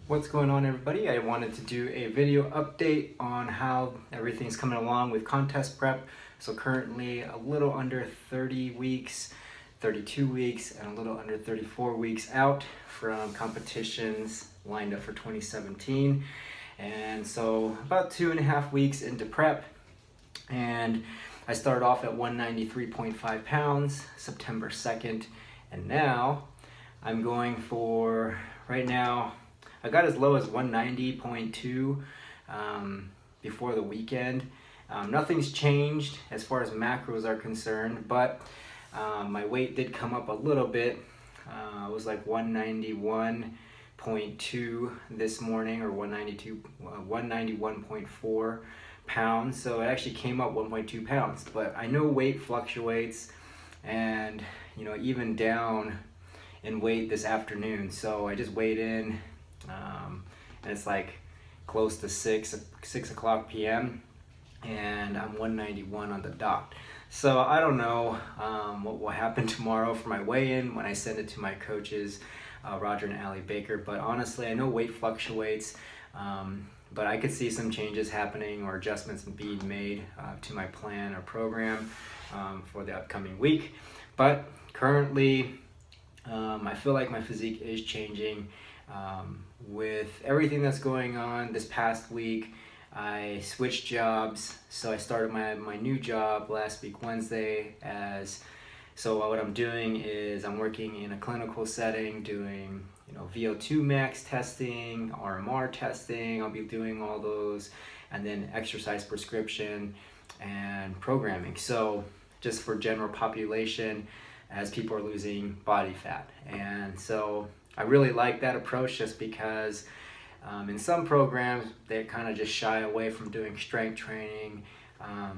What's going on, everybody? I wanted to do a video update on how everything's coming along with contest prep. So currently a little under 30 weeks, 32 weeks, and a little under 34 weeks out from competitions lined up for 2017. And so about 2.5 weeks into prep, and I started off at 193.5 pounds September 2nd, and now I'm going for, right now, I got as low as 190.2 before the weekend. Nothing's changed as far as macros are concerned, but my weight did come up a little bit. It was like 191.2 this morning, or 191.4 pounds. So it actually came up 1.2 pounds. But I know weight fluctuates, and even down in weight this afternoon. So I just weighed in. And it's like close to 6 o'clock p.m. and I'm 191 on the dot. So I don't know what will happen tomorrow for my weigh-in when I send it to my coaches, Roger and Allie Baker. But honestly, I know weight fluctuates, but I could see some changes happening or adjustments being made to my plan or program for the upcoming week. But currently, I feel like my physique is changing. With everything that's going on this past week, I switched jobs. So I started my new job last week Wednesday. So what I'm doing is I'm working in a clinical setting, doing VO2 max testing, RMR testing. I'll be doing all those, and then exercise prescription and programming. So just for general population, as people are losing body fat. And so I really like that approach, just because in some programs they kind of just shy away from doing strength training,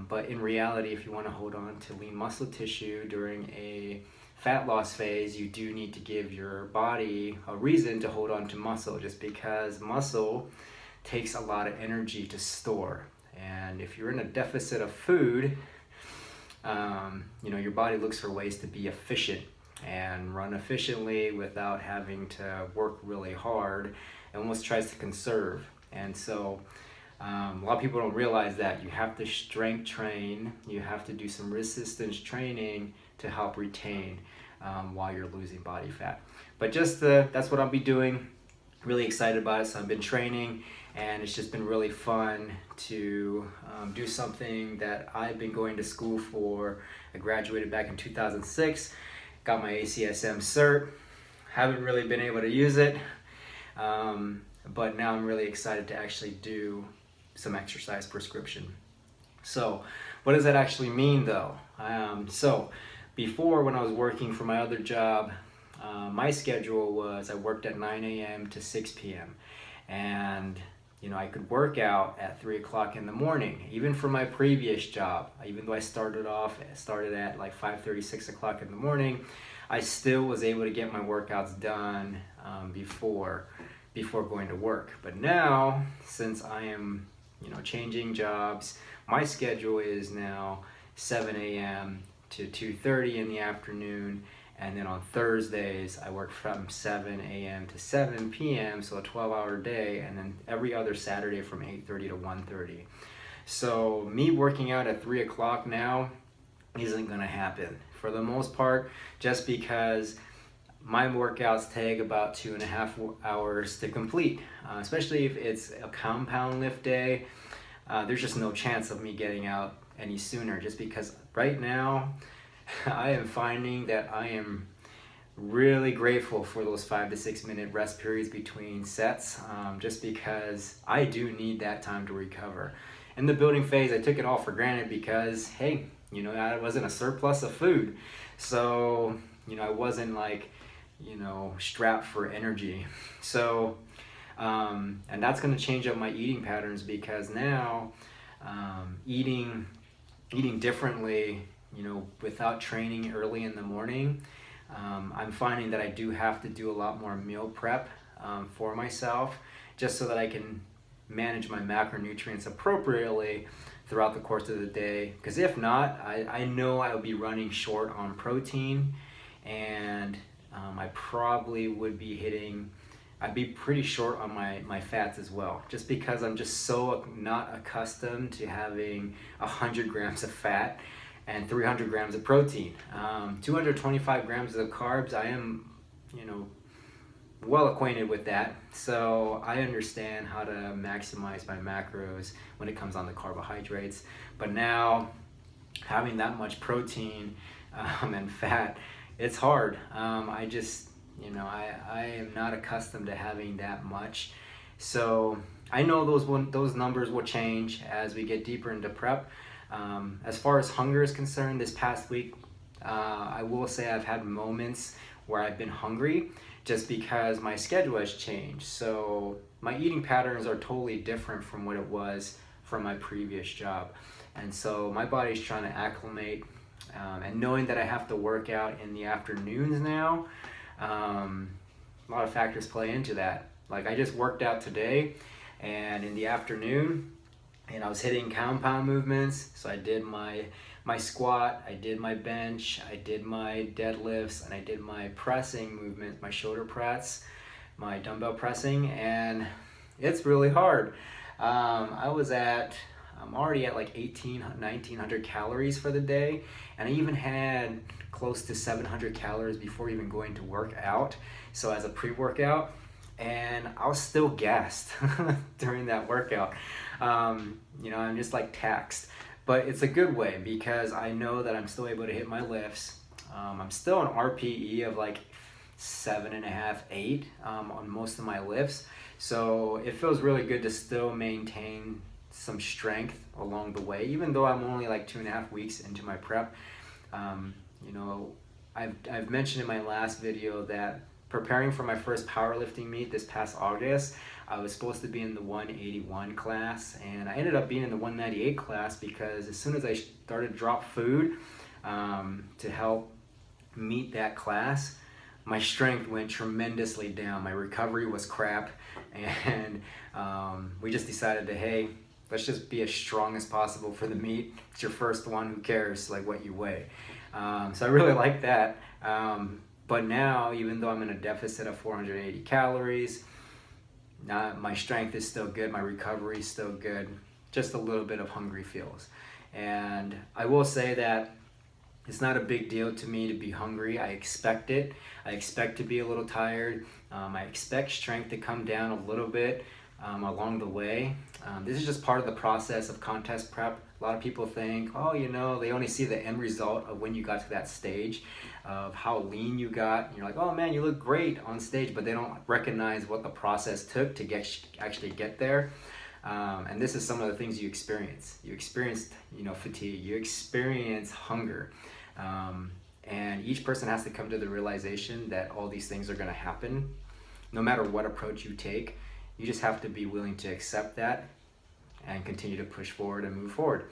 but in reality, if you want to hold on to lean muscle tissue during a fat loss phase, you do need to give your body a reason to hold on to muscle, just because muscle takes a lot of energy to store. And if you're in a deficit of food, your body looks for ways to be efficient and run efficiently without having to work really hard, and almost tries to conserve. And so a lot of people don't realize that you have to strength train, you have to do some resistance training to help retain while you're losing body fat. But that's what I'll be doing. Really excited about it. So I've been training, and it's just been really fun to do something that I've been going to school for. I graduated back in 2006, got my ACSM cert. Haven't really been able to use it, but now I'm really excited to actually do some exercise prescription. So what does that actually mean, though? So before, when I was working for my other job, my schedule was I worked at 9 a.m. to 6 p.m. and I could work out at 3 o'clock in the morning. Even for my previous job, even though I started at like 5:30, 6 o'clock in the morning, I still was able to get my workouts done before going to work. But now, since I am changing jobs, my schedule is now 7 a.m. to 2:30 in the afternoon. And then on Thursdays, I work from 7 a.m. to 7 p.m., so a 12-hour day, and then every other Saturday from 8:30 to 1:30. So me working out at 3 o'clock now isn't gonna happen for the most part, just because my workouts take about 2.5 hours to complete, especially if it's a compound lift day. There's just no chance of me getting out any sooner, just because right now, I am finding that I am really grateful for those 5 to 6 minute rest periods between sets, just because I do need that time to recover. In the building phase, I took it all for granted because, hey, I wasn't a surplus of food. So, I wasn't like, strapped for energy. So, and that's going to change up my eating patterns, because now eating differently, without training early in the morning, I'm finding that I do have to do a lot more meal prep for myself, just so that I can manage my macronutrients appropriately throughout the course of the day. Because if not, I know I will be running short on protein, and I probably would be hitting I'd be pretty short on my fats as well, just because I'm just so not accustomed to having 100 grams of fat and 300 grams of protein. 225 grams of carbs, I am, well acquainted with that. So I understand how to maximize my macros when it comes on the carbohydrates. But now having that much protein and fat, it's hard. I just, I am not accustomed to having that much. So I know those numbers will change as we get deeper into prep. As far as hunger is concerned, this past week, I will say I've had moments where I've been hungry just because my schedule has changed. So my eating patterns are totally different from what it was from my previous job. And so my body's trying to acclimate, and knowing that I have to work out in the afternoons now, a lot of factors play into that. Like I just worked out today, and in the afternoon, and I was hitting compound movements. So I did my squat, I did my bench, I did my deadlifts, and I did my pressing movements, my shoulder press, my dumbbell pressing, and it's really hard. I'm already at like 1900 calories for the day, and I even had close to 700 calories before even going to work out, so as a pre-workout, and I was still gassed during that workout. I'm just like taxed, but it's a good way because I know that I'm still able to hit my lifts. I'm still an RPE of like 7.5, 8 on most of my lifts, so it feels really good to still maintain some strength along the way, even though I'm only like 2.5 weeks into my prep. I've mentioned in my last video that preparing for my first powerlifting meet this past August, I was supposed to be in the 181 class, and I ended up being in the 198 class because as soon as I started to drop food to help meet that class, my strength went tremendously down. My recovery was crap, and we just decided to, hey, let's just be as strong as possible for the meet. It's your first one, who cares like what you weigh? So I really like that. But now, even though I'm in a deficit of 480 calories, my strength is still good, my recovery is still good, just a little bit of hungry feels. And I will say that it's not a big deal to me to be hungry. I expect it. I expect to be a little tired. I expect strength to come down a little bit along the way. This is just part of the process of contest prep. A lot of people think, they only see the end result of when you got to that stage of how lean you got. And you're like, oh man, you look great on stage, but they don't recognize what the process took to actually get there. And this is some of the things you experience. You experienced, fatigue. You experience hunger. And each person has to come to the realization that all these things are going to happen, no matter what approach you take. You just have to be willing to accept that and continue to push forward and move forward.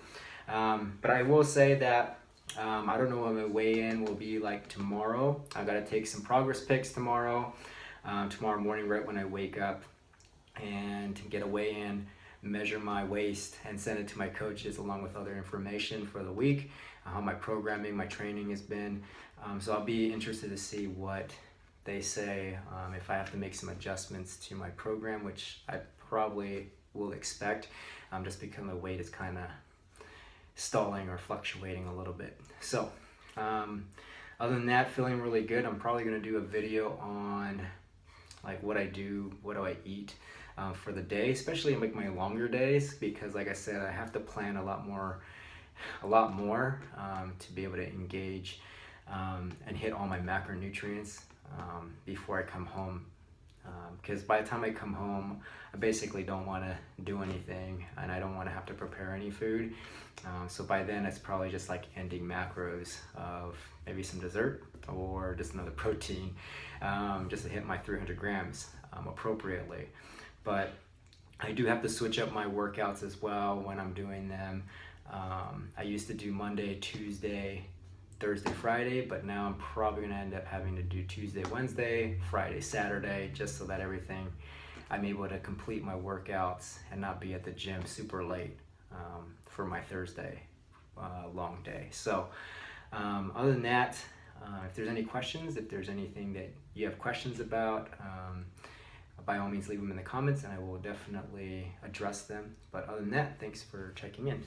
But I will say that I don't know what my weigh-in will be like tomorrow. I've got to take some progress pics tomorrow morning right when I wake up, and get a weigh-in, measure my waist, and send it to my coaches along with other information for the week, how my programming, my training has been. So I'll be interested to see what they say, if I have to make some adjustments to my program, which I probably will expect, just because the weight is kind of stalling or fluctuating a little bit. So other than that, feeling really good. I'm probably going to do a video on like what I do, what do I eat for the day, especially in like my longer days, because like I said, I have to plan a lot more to be able to engage and hit all my macronutrients before I come home, because by the time I come home, I basically don't want to do anything, and I don't want to have to prepare any food. So by then it's probably just like ending macros of maybe some dessert or just another protein, just to hit my 300 grams appropriately. But I do have to switch up my workouts as well when I'm doing them. I used to do Monday, Tuesday, Thursday, Friday, but now I'm probably going to end up having to do Tuesday, Wednesday, Friday, Saturday, just so that I'm able to complete my workouts and not be at the gym super late for my Thursday long day. So other than that, if there's any questions, if there's anything that you have questions about, by all means leave them in the comments and I will definitely address them. But other than that, thanks for checking in.